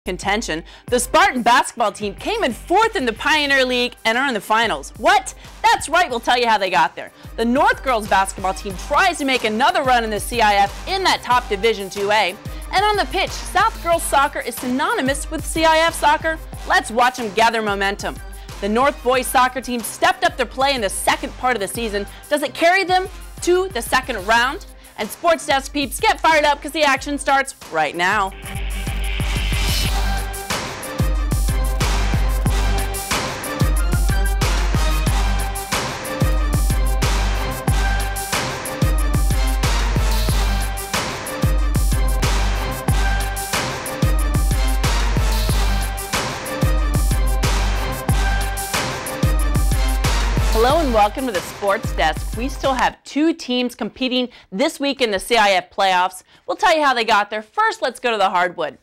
contention. The Spartan basketball team came in 4th in the Pioneer League and are in the finals. What? That's right, we'll tell you how they got there. The North girls basketball team tries to make another run in the CIF in that top Division 2A. And on the pitch, South girls soccer is synonymous with CIF soccer. Let's watch them gather momentum. The North boys soccer team stepped up their play in the second part of the season. Does it carry them to the second round? And Sports Desk peeps, get fired up because the action starts right now. Hello and welcome to the Sports Desk. We still have 2 teams competing this week in the CIF playoffs. We'll tell you how they got there. First, let's go to the hardwood.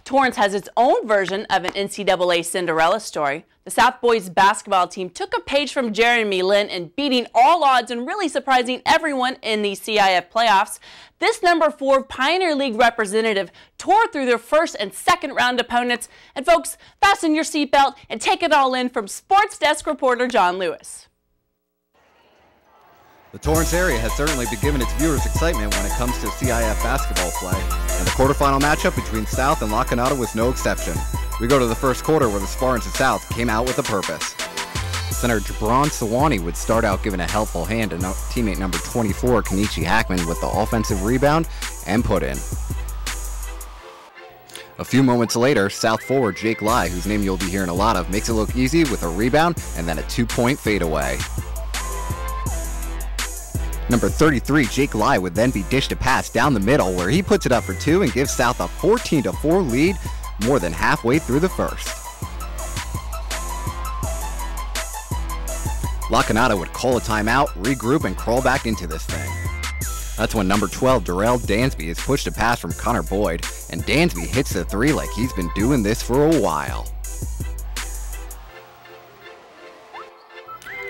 Torrance has its own version of an NCAA Cinderella story. The South boys basketball team took a page from Jeremy Lin in beating all odds and really surprising everyone in the CIF playoffs. This number 4 Pioneer League representative tore through their first and second round opponents. And folks, fasten your seatbelt and take it all in from Sports Desk reporter John Lewis. The Torrance area has certainly been giving its viewers excitement when it comes to CIF basketball play, and the quarterfinal matchup between South and La Canada was no exception. We go to the first quarter where the Spartans of South came out with a purpose. Center Jabron Sawani would start out giving a helpful hand to teammate number 24, Kenichi Hackman, with the offensive rebound and put in. A few moments later, South forward Jake Lai, whose name you'll be hearing a lot of, makes it look easy with a rebound and then a 2-point fadeaway. Number 33, Jake Lai, would then be dished a pass down the middle where he puts it up for 2 and gives South a 14-4 lead more than halfway through the first. La Canada would call a timeout, regroup, and crawl back into this thing. That's when number 12, Darrell Dansby, is pushed a pass from Connor Boyd, and Dansby hits the 3 like he's been doing this for a while.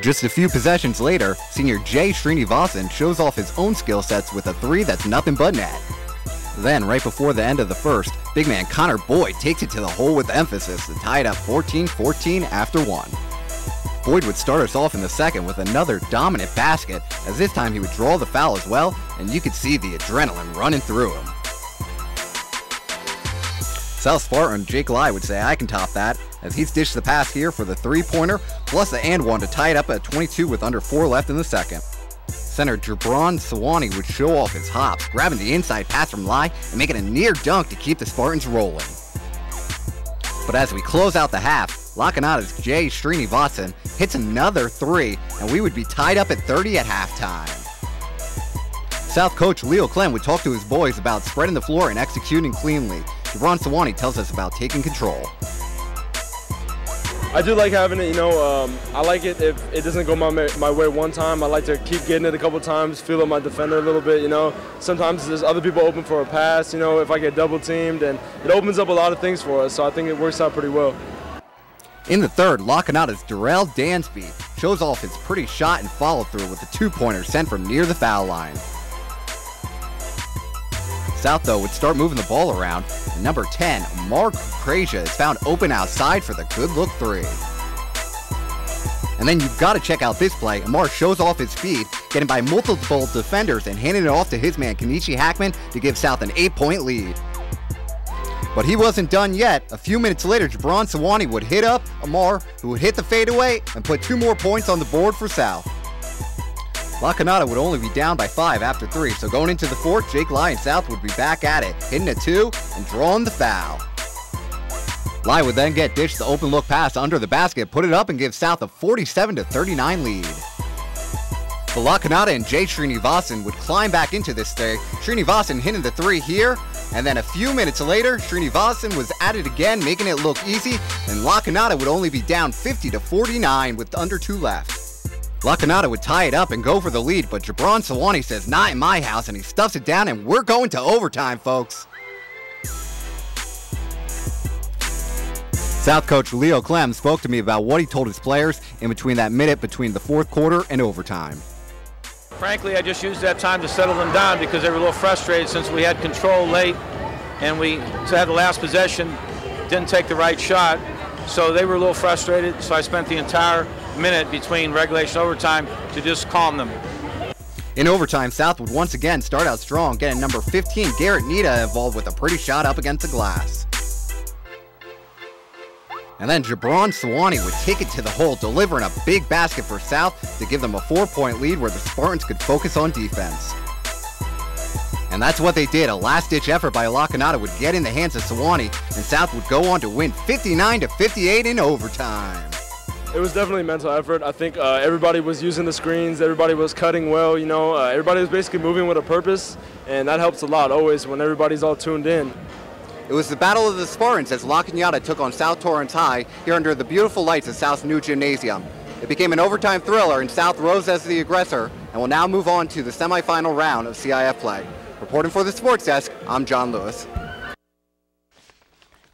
Just a few possessions later, senior Jay Srinivasan shows off his own skill sets with a 3 that's nothing but net. Then, right before the end of the first, big man Connor Boyd takes it to the hole with emphasis to tie it up 14-14 after 1. Boyd would start us off in the second with another dominant basket, as this time he would draw the foul as well, and you could see the adrenaline running through him. South Spartan Jake Lai would say, "I can top that," as he's dished the pass here for the 3-pointer, plus the and one to tie it up at 22 with under 4 left in the second. Center Jabron Sawani would show off his hops, grabbing the inside pass from Lai and making a near dunk to keep the Spartans rolling. But as we close out the half, La Canada's Jay Srinivasan hits another 3, and we would be tied up at 30 at halftime. South coach Leo Clem would talk to his boys about spreading the floor and executing cleanly. Jabron Sawani tells us about taking control. I do like having it, I like it if it doesn't go my way one time. I like to keep getting it a couple times, feel up my defender a little bit, Sometimes there's other people open for a pass, if I get double teamed, and it opens up a lot of things for us, so I think it works out pretty well. In the third, La Canada's Darrell Dansby shows off his pretty shot and follow-through with a 2-pointer sent from near the foul line. South, though, would start moving the ball around, and number 10, Mark Krasia, is found open outside for the good-look 3. And then you've got to check out this play. Amar shows off his speed, getting by multiple defenders and handing it off to his man, Kenichi Hackman, to give South an 8-point lead. But he wasn't done yet. A few minutes later, Jabron Sawani would hit up Amar, who would hit the fadeaway and put 2 more points on the board for South. La Canada would only be down by 5 after 3, so going into the fourth, Jake Lai and South would be back at it, hitting a 2 and drawing the foul. Lai would then get dished the open look pass under the basket, put it up, and give South a 47-39 lead. But La Canada and Jay Srinivasan would climb back into this thing, Srinivasan hitting the 3 here, and then a few minutes later, Srinivasan was at it again, making it look easy, and La Canada would only be down 50-49 with under 2 left. La Canada would tie it up and go for the lead, but Jabron Sawani says, "Not in my house," and he stuffs it down, and we're going to overtime, folks. South coach Leo Clem spoke to me about what he told his players in between that minute between the fourth quarter and overtime. Frankly, I just used that time to settle them down because they were a little frustrated since we had control late and we had the last possession didn't take the right shot. So they were a little frustrated, so I spent the entire minute between regulation and overtime to just calm them. In overtime, South would once again start out strong, getting number 15 Garrett Nita involved with a pretty shot up against the glass. And then Jabron Sawani would take it to the hole, delivering a big basket for South to give them a 4-point lead where the Spartans could focus on defense. And that's what they did. A last-ditch effort by Lacanata would get in the hands of Sawani, and South would go on to win 59-58 in overtime. It was definitely a mental effort. I think everybody was using the screens, everybody was cutting well, you know, everybody was basically moving with a purpose, and that helps a lot always when everybody's all tuned in. It was the battle of the Spartans as La Cañada took on South Torrance High here under the beautiful lights of South's new gymnasium. It became an overtime thriller, and South rose as the aggressor and will now move on to the semifinal round of CIF play. Reporting for the Sports Desk, I'm John Lewis.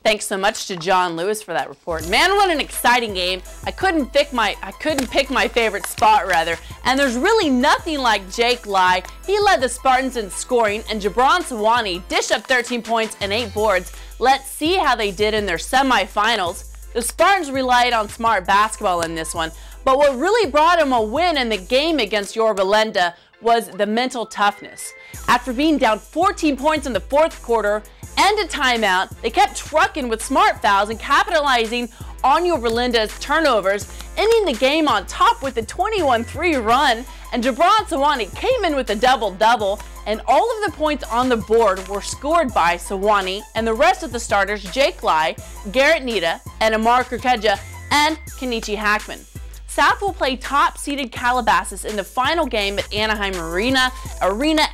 Thanks so much to John Lewis for that report. Man, what an exciting game. I couldn't pick my favorite spot, rather. And there's really nothing like Jake Lai. He led the Spartans in scoring, and Jabron Sawani dished up 13 points and 8 boards. Let's see how they did in their semifinals. The Spartans relied on smart basketball in this one, but what really brought them a win in the game against Yorba Linda was the mental toughness. After being down 14 points in the fourth quarter and a timeout, they kept trucking with smart fouls and capitalizing on Yorba Linda's turnovers, ending the game on top with a 21-3 run. And Jabron Sawani came in with a double-double, and all of the points on the board were scored by Sawani and the rest of the starters, Jake Lai, Garrett Nita, and Amar Kurkeja, and Kenichi Hackman. South will play top-seeded Calabasas in the final game at Anaheim Arena,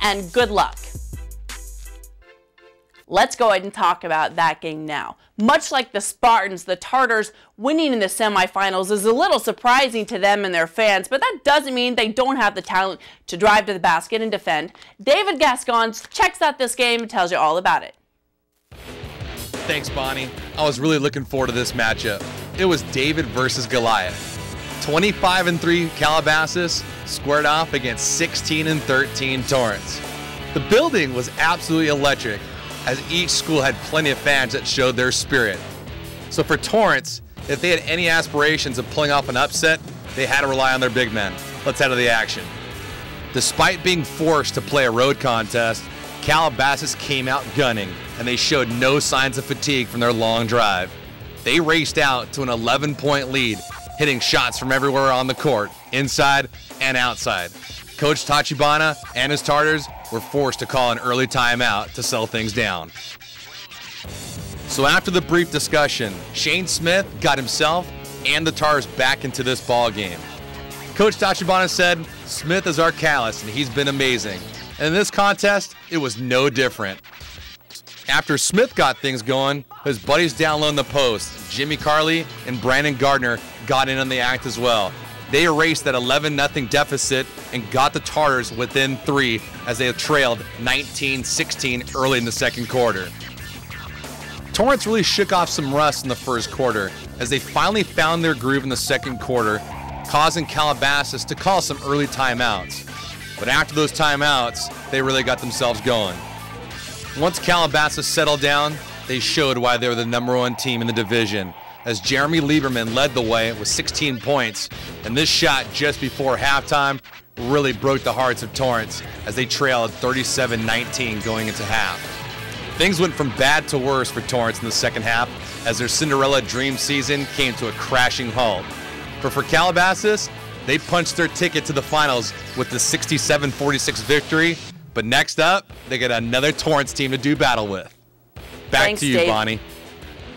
and good luck. Let's go ahead and talk about that game now. Much like the Spartans, the Tartars winning in the semifinals is a little surprising to them and their fans, but that doesn't mean they don't have the talent to drive to the basket and defend. David Gascon checks out this game and tells you all about it. Thanks, Bonnie. I was really looking forward to this matchup. It was David versus Goliath. 25-3 Calabasas squared off against 16-13 Torrance. The building was absolutely electric, as each school had plenty of fans that showed their spirit. So for Torrance, if they had any aspirations of pulling off an upset, they had to rely on their big men. Let's head to the action. Despite being forced to play a road contest, Calabasas came out gunning, and they showed no signs of fatigue from their long drive. They raced out to an 11-point lead, hitting shots from everywhere on the court, inside and outside. Coach Tachibana and his Tartars were forced to call an early timeout to settle things down. So after the brief discussion, Shane Smith got himself and the Tartars back into this ball game. Coach Tachibana said, "Smith is our catalyst and he's been amazing." And in this contest, it was no different. After Smith got things going, his buddies down low in the post, Jimmy Carley and Brandon Gardner, got in on the act as well. They erased that 11-0 deficit and got the Tartars within 3 as they trailed 19-16 early in the second quarter. Torrance really shook off some rust in the first quarter as they finally found their groove in the second quarter, causing Calabasas to call some early timeouts. But after those timeouts, they really got themselves going. Once Calabasas settled down, they showed why they were the #1 team in the division, as Jeremy Lieberman led the way with 16 points, and this shot just before halftime really broke the hearts of Torrance as they trailed 37-19 going into half. Things went from bad to worse for Torrance in the second half as their Cinderella dream season came to a crashing halt. But for Calabasas, they punched their ticket to the finals with the 67-46 victory, but next up, they got another Torrance team to do battle with. Back to you, Dave. Bonnie.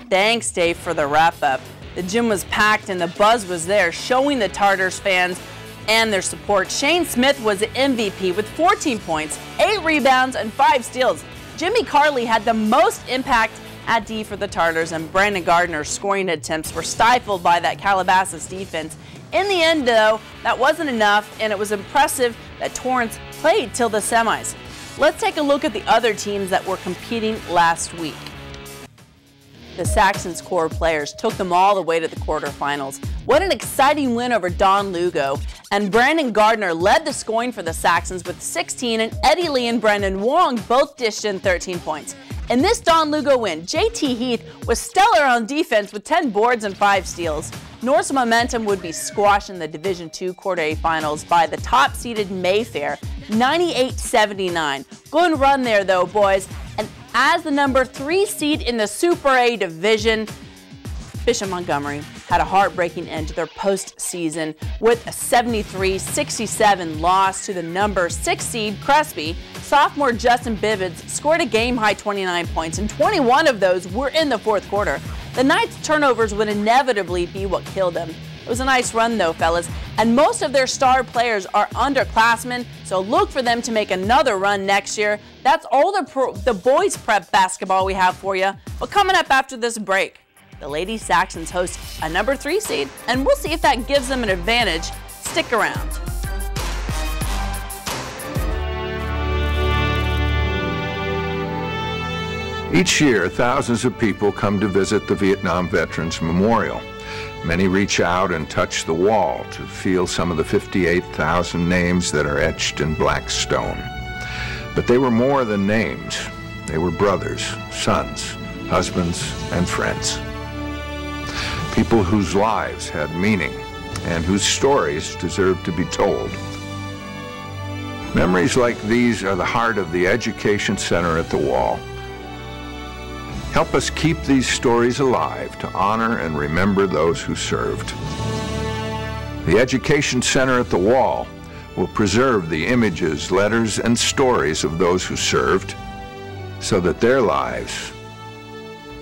Thanks, Dave, for the wrap-up. The gym was packed and the buzz was there, showing the Tartars fans and their support. Shane Smith was the MVP with 14 points, 8 rebounds, and 5 steals. Jimmy Carley had the most impact at D for the Tartars, and Brandon Gardner's scoring attempts were stifled by that Calabasas defense. In the end, though, that wasn't enough, and it was impressive that Torrance played till the semis. Let's take a look at the other teams that were competing last week. The Saxons core players took them all the way to the quarterfinals. What an exciting win over Don Lugo. And Brandon Gardner led the scoring for the Saxons with 16, and Eddie Lee and Brendan Wong both dished in 13 points. In this Don Lugo win, JT Heath was stellar on defense with 10 boards and 5 steals. North's momentum would be squashed in the Division II quarterfinals by the top-seeded Mayfair, 98-79. Good run there, though, boys. And as the number 3 seed in the Super A division, Bishop Montgomery had a heartbreaking end to their postseason with a 73-67 loss to the number 6 seed Crespi. Sophomore Justin Bivens scored a game-high 29 points, and 21 of those were in the fourth quarter. The Knights' turnovers would inevitably be what killed them. It was a nice run, though, fellas, and most of their star players are underclassmen, so look for them to make another run next year. That's all the boys' prep basketball we have for you. But coming up after this break, the Lady Saxons host a number 3 seed, and we'll see if that gives them an advantage. Stick around. Each year, thousands of people come to visit the Vietnam Veterans Memorial. Many reach out and touch the wall to feel some of the 58,000 names that are etched in black stone. But they were more than names. They were brothers, sons, husbands, and friends. People whose lives had meaning and whose stories deserve to be told. Memories like these are the heart of the Education Center at the Wall. Help us keep these stories alive to honor and remember those who served. The Education Center at the Wall will preserve the images, letters, and stories of those who served so that their lives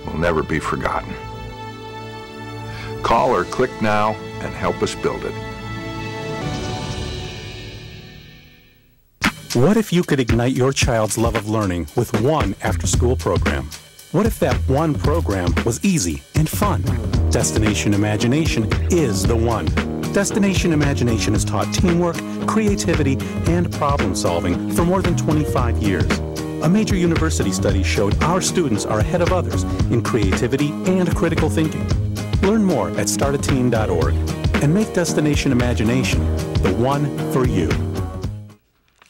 will never be forgotten. Call or click now and help us build it. What if you could ignite your child's love of learning with one after-school program? What if that one program was easy and fun? Destination Imagination is the one. Destination Imagination has taught teamwork, creativity, and problem solving for more than 25 years. A major university study showed our students are ahead of others in creativity and critical thinking. Learn more at startateam.org and make Destination Imagination the one for you.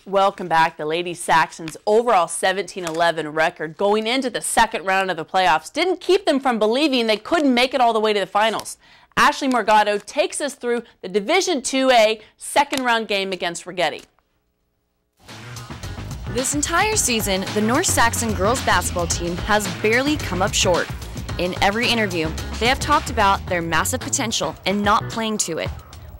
Welcome back. The Lady Saxons' overall 17-11 record going into the second round of the playoffs didn't keep them from believing they couldn't make it all the way to the finals. Ashley Morgado takes us through the Division IIA second round game against Rigetti. This entire season, the North Saxon girls basketball team has barely come up short. In every interview, they have talked about their massive potential and not playing to it.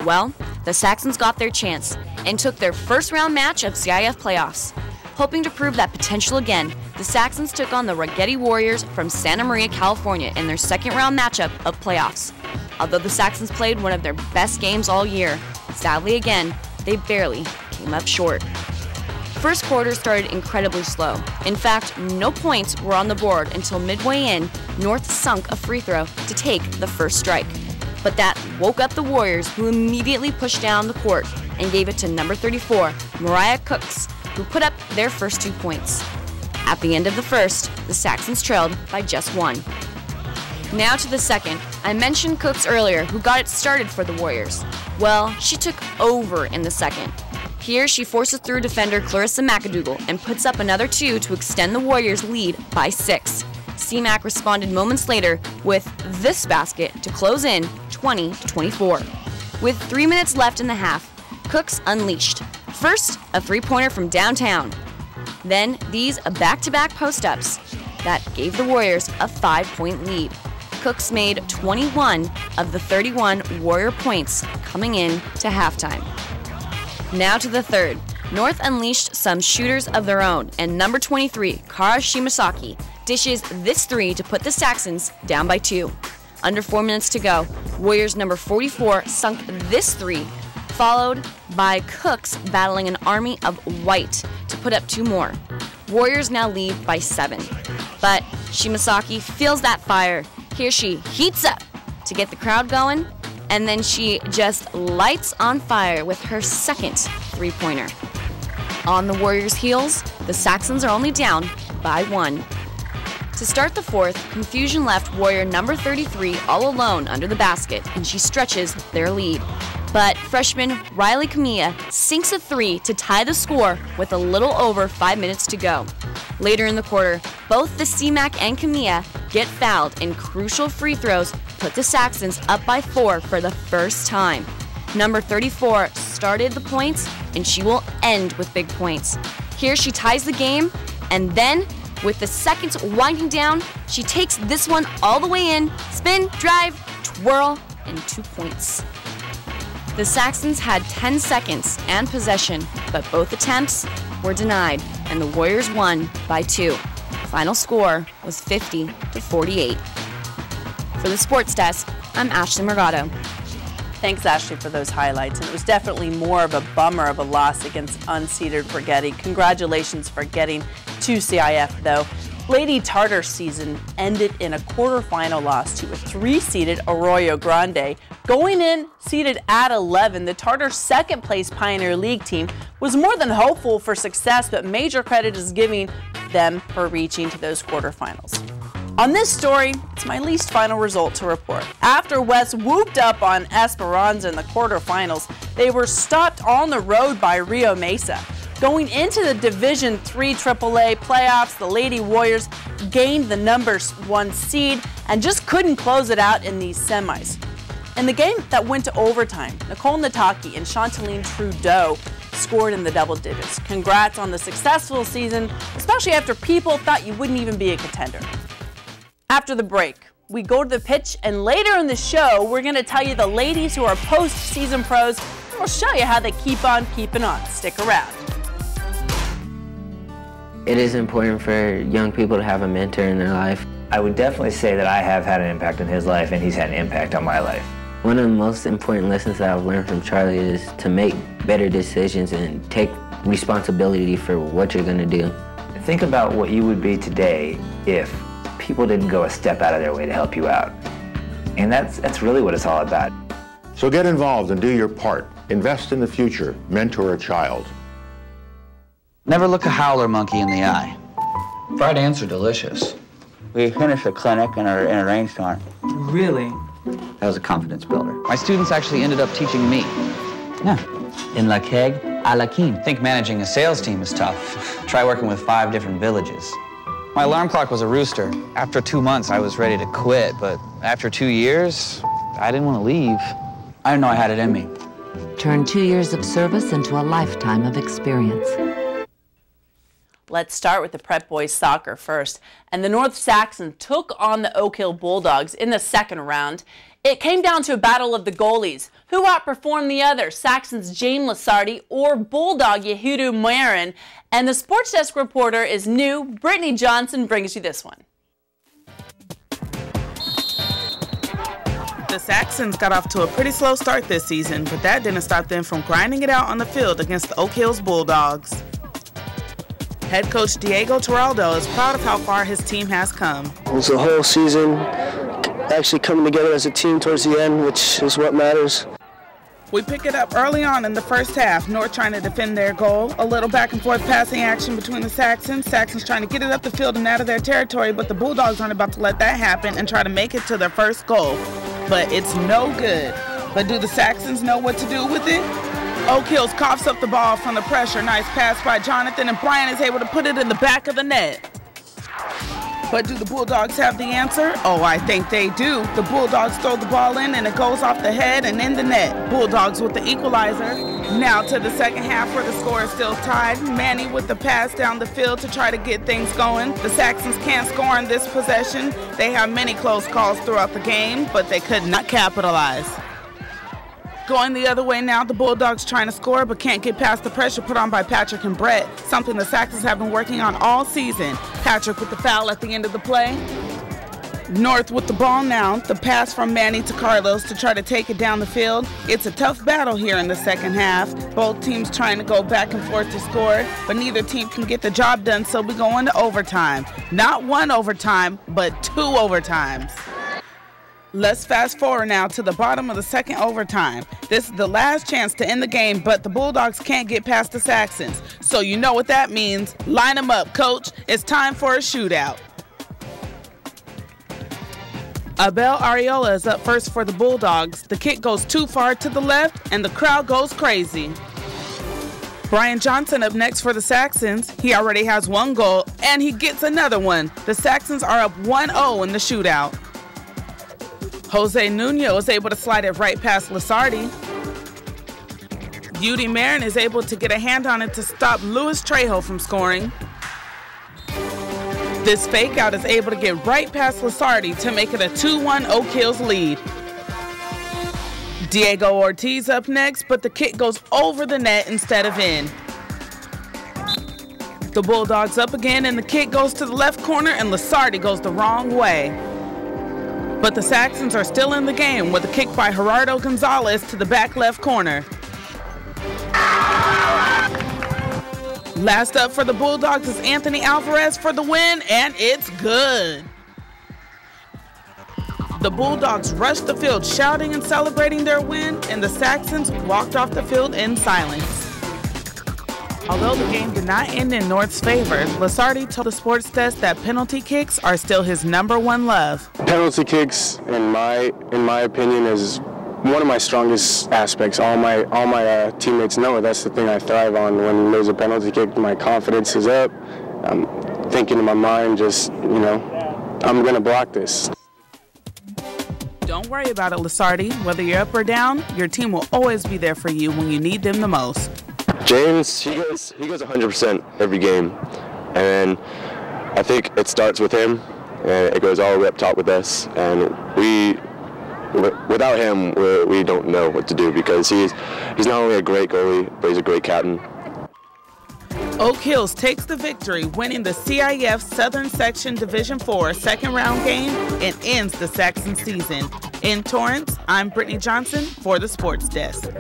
Well, the Saxons got their chance and took their first round match of CIF playoffs. Hoping to prove that potential again, the Saxons took on the Rigetti Warriors from Santa Maria, California in their second round matchup of playoffs. Although the Saxons played one of their best games all year, sadly again, they barely came up short. First quarter started incredibly slow. In fact, no points were on the board until midway in, North sunk a free throw to take the first strike. But that woke up the Warriors, who immediately pushed down the court and gave it to number 34, Mariah Cooks, who put up their first 2 points. At the end of the first, the Saxons trailed by just 1. Now to the second. I mentioned Cooks earlier, who got it started for the Warriors. Well, she took over in the second. Here, she forces through defender Clarissa McAdougal and puts up another 2 to extend the Warriors' lead by 6. C-Mac responded moments later with this basket to close in 20-24. With 3 minutes left in the half, Cooks unleashed. First, a three-pointer from downtown. Then, these back-to-back post-ups that gave the Warriors a 5-point lead. Cooks made 21 of the 31 Warrior points coming in to halftime. Now to the third. North unleashed some shooters of their own, and number 23, Kara Shimasaki, dishes this 3 to put the Saxons down by 2. Under 4 minutes to go, Warriors number 44 sunk this 3, followed by Cooks battling an army of white to put up 2 more. Warriors now lead by 7. But Shimasaki feels that fire. Here she heats up to get the crowd going, and then she just lights on fire with her second three-pointer. On the Warriors' heels, the Saxons are only down by 1. To start the fourth, confusion left Warrior number 33 all alone under the basket, and she stretches their lead. But freshman Riley Camilla sinks a three to tie the score with a little over 5 minutes to go. Later in the quarter, both the C-Mac and Camilla get fouled, and crucial free throws put the Saxons up by 4 for the first time. Number 34 started the points, and she will end with big points. Here she ties the game, and then, with the seconds winding down, she takes this one all the way in, spin, drive, twirl, and 2 points. The Saxons had 10 seconds and possession, but both attempts were denied, and the Warriors won by 2. The final score was 50-48. For the Sports Desk, I'm Ashley Morgado. Thanks, Ashley, for those highlights. And it was definitely more of a bummer of a loss against unseeded Brigetti. Congratulations for getting to CIF, though. Lady Tartar season ended in a quarterfinal loss to a 3-seeded Arroyo Grande. Going in seeded at 11, the Tartar second-place Pioneer League team was more than hopeful for success, but major credit is giving them for reaching to those quarterfinals. On this story, it's my least final result to report. After West whooped up on Esperanza in the quarterfinals, they were stopped on the road by Rio Mesa. Going into the Division III AAA playoffs, the Lady Warriors gained the number 1 seed and just couldn't close it out in these semis. In the game that went to overtime, Nicole Nataki and Chantaline Trudeau scored in the double digits. Congrats on the successful season, especially after people thought you wouldn't even be a contender. After the break, we go to the pitch, and later in the show, we're going to tell you the ladies who are post-season pros, and we'll show you how they keep on keeping on. Stick around. It is important for young people to have a mentor in their life. I would definitely say that I have had an impact on his life, and he's had an impact on my life. One of the most important lessons that I've learned from Charlie is to make better decisions and take responsibility for what you're going to do. Think about what you would be today if people didn't go a step out of their way to help you out. And that's really what it's all about. So get involved and do your part. Invest in the future. Mentor a child. Never look a howler monkey in the eye. Fried ants are delicious. We finished a clinic in a rainstorm. Really? That was a confidence builder. My students actually ended up teaching me. Yeah. In la keg, a la king. Think managing a sales team is tough. Try working with 5 different villages. My alarm clock was a rooster. After 2 months, I was ready to quit, but after 2 years, I didn't want to leave. I didn't know I had it in me. Turn 2 years of service into a lifetime of experience. Let's start with the Prep Boys soccer first. And the North Saxons took on the Oak Hill Bulldogs in the second round. It came down to a battle of the goalies. Who outperformed the other? Saxons Jane Lasardi or Bulldog Yehudu Marin? And the Sports Desk reporter is new. Brittany Johnson brings you this one. The Saxons got off to a pretty slow start this season, but that didn't stop them from grinding it out on the field against the Oak Hills Bulldogs. Head coach Diego Tiraldo is proud of how far his team has come. It was the whole season actually coming together as a team towards the end, which is what matters. We pick it up early on in the first half. North trying to defend their goal. A little back and forth passing action between the Saxons. Saxons trying to get it up the field and out of their territory, but the Bulldogs aren't about to let that happen and try to make it to their first goal. But it's no good. But do the Saxons know what to do with it? Oak Hills coughs up the ball from the pressure. Nice pass by Jonathan, and Brian is able to put it in the back of the net. But do the Bulldogs have the answer? Oh, I think they do. The Bulldogs throw the ball in, and it goes off the head and in the net. Bulldogs with the equalizer. Now to the second half where the score is still tied. Manny with the pass down the field to try to get things going. The Saxons can't score in this possession. They have many close calls throughout the game, but they could not capitalize. Going the other way now, the Bulldogs trying to score but can't get past the pressure put on by Patrick and Brett, something the Saxons have been working on all season. Patrick with the foul at the end of the play. North with the ball now, the pass from Manny to Carlos to try to take it down the field. It's a tough battle here in the second half. Both teams trying to go back and forth to score, but neither team can get the job done, so we go into overtime. Not 1 overtime, but 2 overtimes. Let's fast forward now to the bottom of the second overtime. This is the last chance to end the game, but the Bulldogs can't get past the Saxons. So you know what that means. Line them up, coach. It's time for a shootout. Abel Ariola is up first for the Bulldogs. The kick goes too far to the left, and the crowd goes crazy. Brian Johnson up next for the Saxons. He already has 1 goal, and he gets another one. The Saxons are up 1-0 in the shootout. Jose Nuno is able to slide it right past Lasardi. Yudi Marin is able to get a hand on it to stop Luis Trejo from scoring. This fake out is able to get right past Lasardi to make it a 2-1 Oak Hills lead. Diego Ortiz up next, but the kick goes over the net instead of in. The Bulldogs up again, and the kick goes to the left corner, and Lasardi goes the wrong way. But the Saxons are still in the game with a kick by Gerardo Gonzalez to the back left corner. Last up for the Bulldogs is Anthony Alvarez for the win, and it's good. The Bulldogs rushed the field shouting and celebrating their win, and the Saxons walked off the field in silence. Although the game did not end in North's favor, Lasardi told the Sports Desk that penalty kicks are still his #1 love. Penalty kicks, in my opinion, is one of my strongest aspects. All my teammates know it. That's the thing I thrive on. When there's a penalty kick, my confidence is up. I'm thinking in my mind, just, I'm going to block this. Don't worry about it, Lasardi. Whether you're up or down, your team will always be there for you when you need them the most. James, he goes 100% every game, and I think it starts with him, and it goes all the way up top with us, and without him, we don't know what to do, because he's not only a great goalie, but he's a great captain. Oak Hills takes the victory, winning the CIF Southern Section Division 4 second round game and ends the Saxon season. In Torrance, I'm Brittany Johnson for the Sports Desk.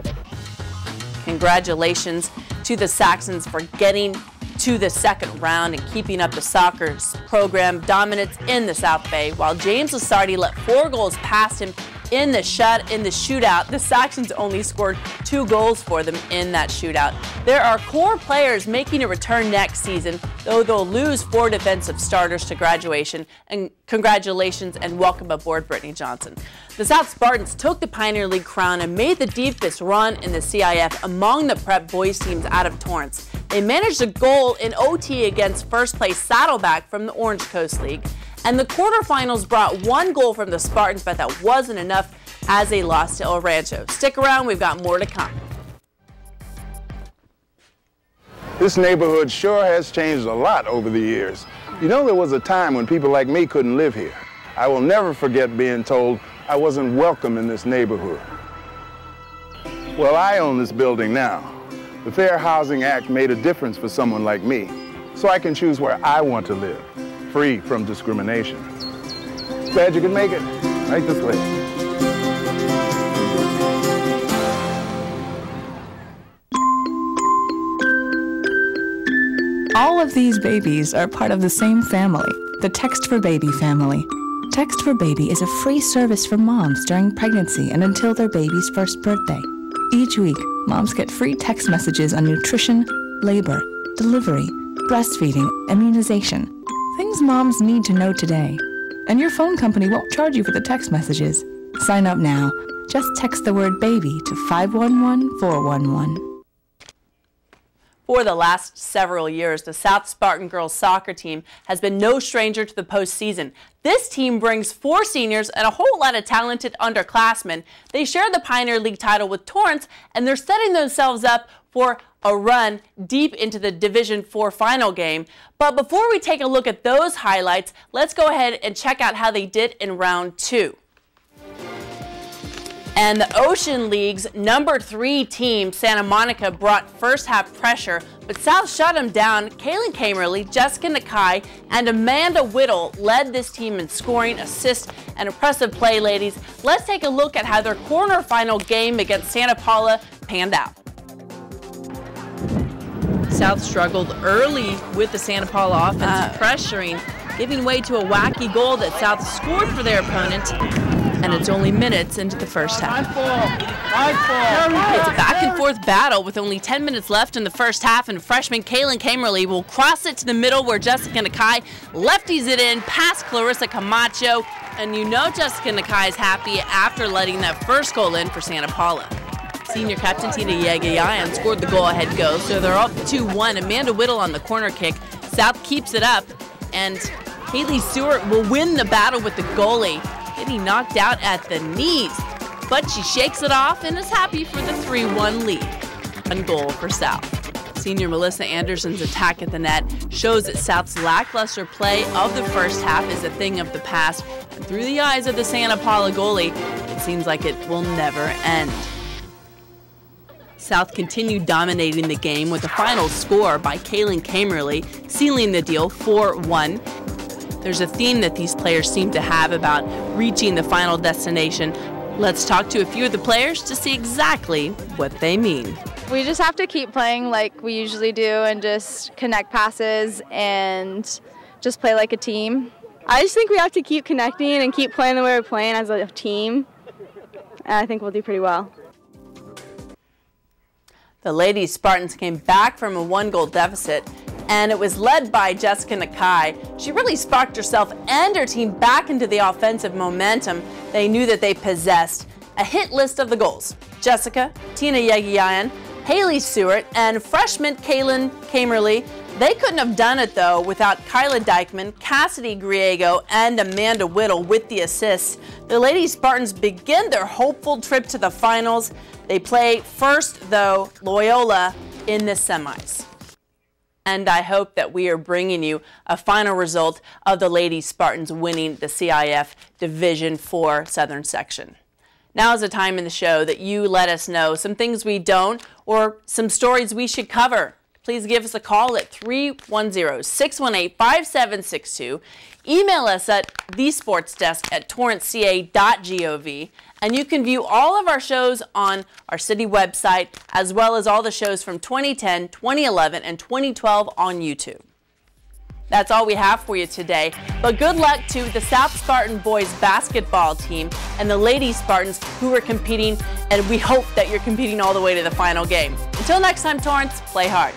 Congratulations to the Saxons for getting to the second round and keeping up the soccer program dominance in the South Bay. While James Lasardi let 4 goals past him in the shootout, the Saxons only scored 2 goals for them in that shootout. There are core players making a return next season, though they'll lose 4 defensive starters to graduation. And congratulations and welcome aboard, Brittany Johnson. The South Spartans took the Pioneer League crown and made the deepest run in the CIF among the prep boys teams out of Torrance. They managed a goal in OT against first place Saddleback from the Orange Coast League. And the quarterfinals brought 1 goal from the Spartans, but that wasn't enough as they lost to El Rancho. Stick around, we've got more to come. This neighborhood sure has changed a lot over the years. There was a time when people like me couldn't live here. I will never forget being told I wasn't welcome in this neighborhood. Well, I own this building now. The Fair Housing Act made a difference for someone like me, so I can choose where I want to live, free from discrimination. Glad you could make it. Right this way. All of these babies are part of the same family, the Text for Baby family. Text for Baby is a free service for moms during pregnancy and until their baby's first birthday. Each week, moms get free text messages on nutrition, labor, delivery, breastfeeding, immunization, things moms need to know today. And your phone company won't charge you for the text messages. Sign up now. Just text the word baby to 511-411. For the last several years, the South Spartan girls soccer team has been no stranger to the postseason. This team brings 4 seniors and a whole lot of talented underclassmen. They share the Pioneer League title with Torrance, and they're setting themselves up for a run deep into the Division 4 final game. But before we take a look at those highlights, let's go ahead and check out how they did in round 2. And the Ocean League's #3 team, Santa Monica, brought first half pressure, but South shut them down. Kaylin Kamerly, Jessica Nakai, and Amanda Whittle led this team in scoring, assists, and impressive play, ladies. Let's take a look at how their quarterfinal game against Santa Paula panned out. South struggled early with the Santa Paula offense, pressuring giving way to a wacky goal that South scored for their opponent, and it's only minutes into the first half. It's a back-and-forth battle with only 10 minutes left in the first half, and freshman Kaylin Kamerly will cross it to the middle where Jessica Nakai lefties it in past Clarissa Camacho, and you know Jessica Nakai is happy after letting that first goal in for Santa Paula. Senior captain Tina Yagayan scored the goal-ahead goal, so they're up 2-1. Amanda Whittle on the corner kick. South keeps it up, and Haley Stewart will win the battle with the goalie, getting knocked out at the knees. But she shakes it off and is happy for the 3-1 lead. One goal for South. Senior Melissa Anderson's attack at the net shows that South's lackluster play of the first half is a thing of the past. And through the eyes of the Santa Paula goalie, it seems like it will never end. South continued dominating the game with a final score by Kaylin Kamerly, sealing the deal 4-1. There's a theme that these players seem to have about reaching the final destination. Let's talk to a few of the players to see exactly what they mean. We just have to keep playing like we usually do and just connect passes and just play like a team. I just think we have to keep connecting and keep playing the way we're playing as a team, and I think we'll do pretty well. The Lady Spartans came back from a 1-goal deficit, and it was led by Jessica Nakai. She really sparked herself and her team back into the offensive momentum they knew that they possessed. A hit list of the goals: Jessica, Tina Yegiyan, Haley Stewart, and freshman Kaylin Kamerly. They couldn't have done it, though, without Kyla Dykeman, Cassidy Griego, and Amanda Whittle with the assists. The Lady Spartans begin their hopeful trip to the finals. They play first, though, Loyola in the semis. And I hope that we are bringing you a final result of the Lady Spartans winning the CIF Division IV Southern Section. Now is the time in the show that you let us know some things we don't or some stories we should cover. Please give us a call at 310-618-5762. Email us at thesportsdesk@torranceca.gov. And you can view all of our shows on our city website, as well as all the shows from 2010, 2011, and 2012 on YouTube. That's all we have for you today. But good luck to the South Spartan boys basketball team and the Lady Spartans who are competing, and we hope that you're competing all the way to the final game. Until next time, Torrance, play hard.